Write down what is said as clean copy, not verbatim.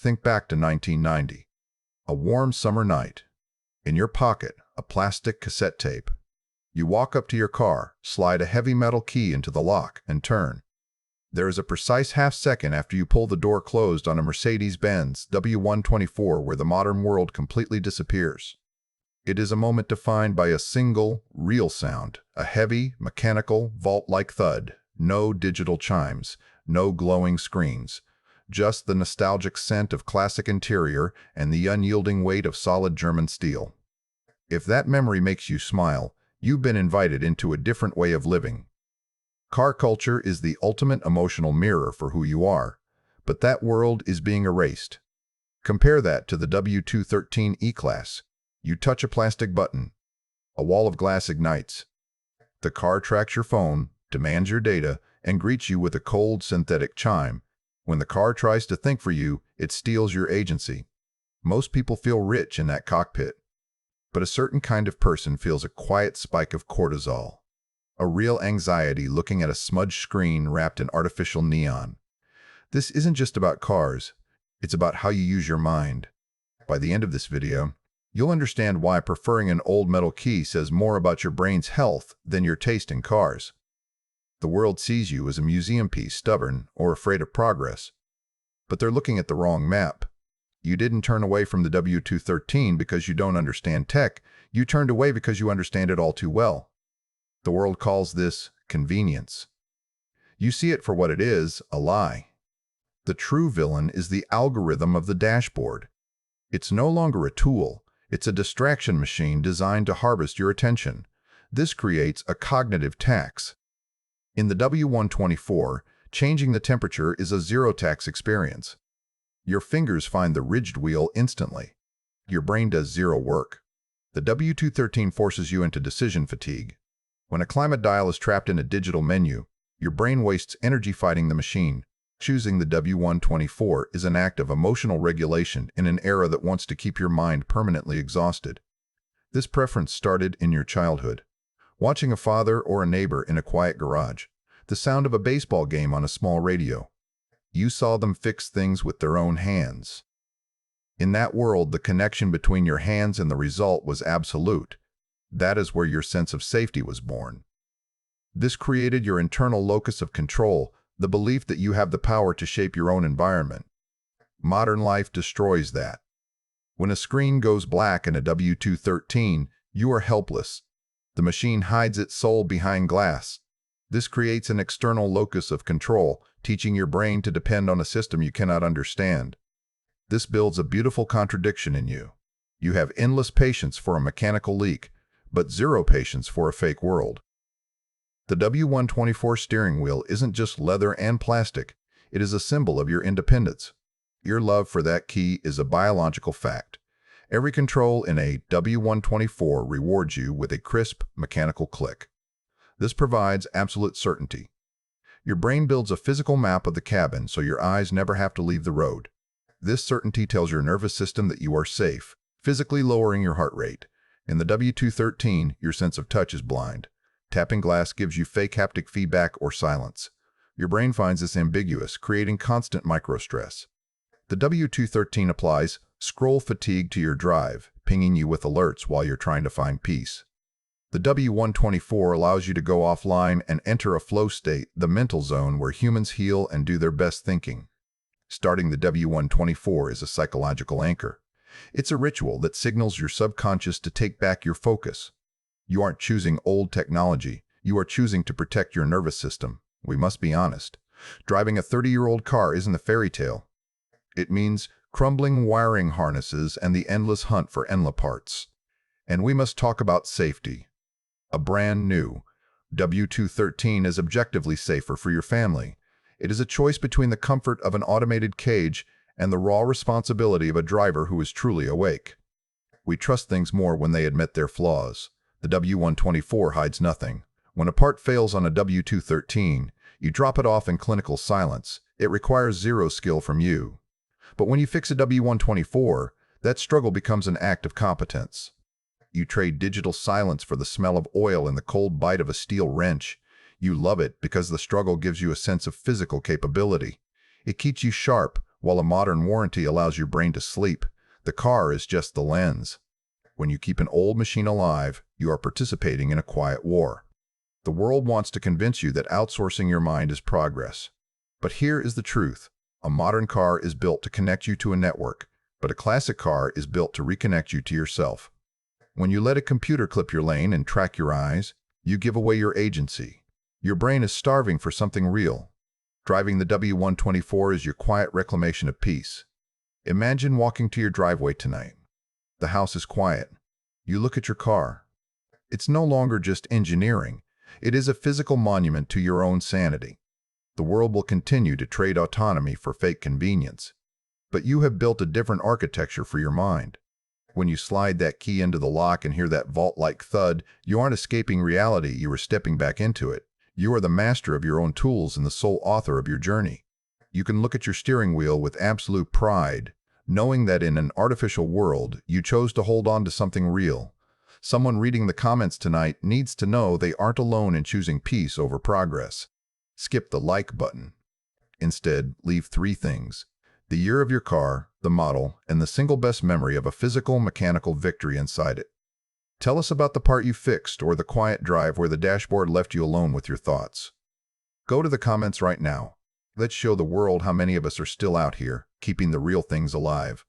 Think back to 1990. A warm summer night. In your pocket, a plastic cassette tape. You walk up to your car, slide a heavy metal key into the lock, and turn. There is a precise half-second after you pull the door closed on a Mercedes-Benz W124 where the modern world completely disappears. It is a moment defined by a single, real sound, a heavy, mechanical, vault-like thud. No digital chimes, no glowing screens. Just the nostalgic scent of classic interior and the unyielding weight of solid German steel. If that memory makes you smile, you've been invited into a different way of living. Car culture is the ultimate emotional mirror for who you are, but that world is being erased. Compare that to the W213 E-Class. You touch a plastic button. A wall of glass ignites. The car tracks your phone, demands your data, and greets you with a cold synthetic chime. When the car tries to think for you, it steals your agency. Most people feel rich in that cockpit. But a certain kind of person feels a quiet spike of cortisol. A real anxiety looking at a smudged screen wrapped in artificial neon. This isn't just about cars, it's about how you use your mind. By the end of this video, you'll understand why preferring an old metal key says more about your brain's health than your taste in cars. The world sees you as a museum piece, stubborn or afraid of progress. But they're looking at the wrong map. You didn't turn away from the W213 because you don't understand tech. You turned away because you understand it all too well. The world calls this convenience. You see it for what it is, a lie. The true villain is the algorithm of the dashboard. It's no longer a tool. It's a distraction machine designed to harvest your attention. This creates a cognitive tax. In the W124, changing the temperature is a zero-tax experience. Your fingers find the ridged wheel instantly. Your brain does zero work. The W213 forces you into decision fatigue. When a climate dial is trapped in a digital menu, your brain wastes energy fighting the machine. Choosing the W124 is an act of emotional regulation in an era that wants to keep your mind permanently exhausted. This preference started in your childhood. Watching a father or a neighbor in a quiet garage, the sound of a baseball game on a small radio. You saw them fix things with their own hands. In that world, the connection between your hands and the result was absolute. That is where your sense of safety was born. This created your internal locus of control, the belief that you have the power to shape your own environment. Modern life destroys that. When a screen goes black in a W213, you are helpless. The machine hides its soul behind glass. This creates an external locus of control, teaching your brain to depend on a system you cannot understand. This builds a beautiful contradiction in you. You have endless patience for a mechanical leak, but zero patience for a fake world. The W124 steering wheel isn't just leather and plastic, it is a symbol of your independence. Your love for that key is a biological fact. Every control in a W124 rewards you with a crisp, mechanical click. This provides absolute certainty. Your brain builds a physical map of the cabin so your eyes never have to leave the road. This certainty tells your nervous system that you are safe, physically lowering your heart rate. In the W213, your sense of touch is blind. Tapping glass gives you fake haptic feedback or silence. Your brain finds this ambiguous, creating constant microstress. The W213 applies scroll fatigue to your drive, pinging you with alerts while you're trying to find peace. The W124 allows you to go offline and enter a flow state, the mental zone where humans heal and do their best thinking. Starting the W124 is a psychological anchor. It's a ritual that signals your subconscious to take back your focus. You aren't choosing old technology, you are choosing to protect your nervous system. We must be honest. Driving a 30-year-old car isn't a fairy tale. It means crumbling wiring harnesses and the endless hunt for endless parts. And we must talk about safety. A brand new W213 is objectively safer for your family. It is a choice between the comfort of an automated cage and the raw responsibility of a driver who is truly awake. We trust things more when they admit their flaws. The W124 hides nothing. When a part fails on a W213, you drop it off in clinical silence. It requires zero skill from you. But when you fix a W124, that struggle becomes an act of competence. You trade digital silence for the smell of oil and the cold bite of a steel wrench. You love it because the struggle gives you a sense of physical capability. It keeps you sharp While a modern warranty allows your brain to sleep, the car is just the lens. When you keep an old machine alive, you are participating in a quiet war. The world wants to convince you that outsourcing your mind is progress. But here is the truth. A modern car is built to connect you to a network, but a classic car is built to reconnect you to yourself. When you let a computer clip your lane and track your eyes, you give away your agency. Your brain is starving for something real. Driving the W124 is your quiet reclamation of peace. Imagine walking to your driveway tonight. The house is quiet. You look at your car. It's no longer just engineering. It is a physical monument to your own sanity. The world will continue to trade autonomy for fake convenience. But you have built a different architecture for your mind. When you slide that key into the lock and hear that vault-like thud, you aren't escaping reality, you are stepping back into it. You are the master of your own tools and the sole author of your journey. You can look at your steering wheel with absolute pride, knowing that in an artificial world, you chose to hold on to something real. Someone reading the comments tonight needs to know they aren't alone in choosing peace over progress. Skip the like button. Instead, leave 3 things: the year of your car, the model, and the single best memory of a physical, mechanical victory inside it. Tell us about the part you fixed or the quiet drive where the dashboard left you alone with your thoughts. Go to the comments right now. Let's show the world how many of us are still out here, keeping the real things alive.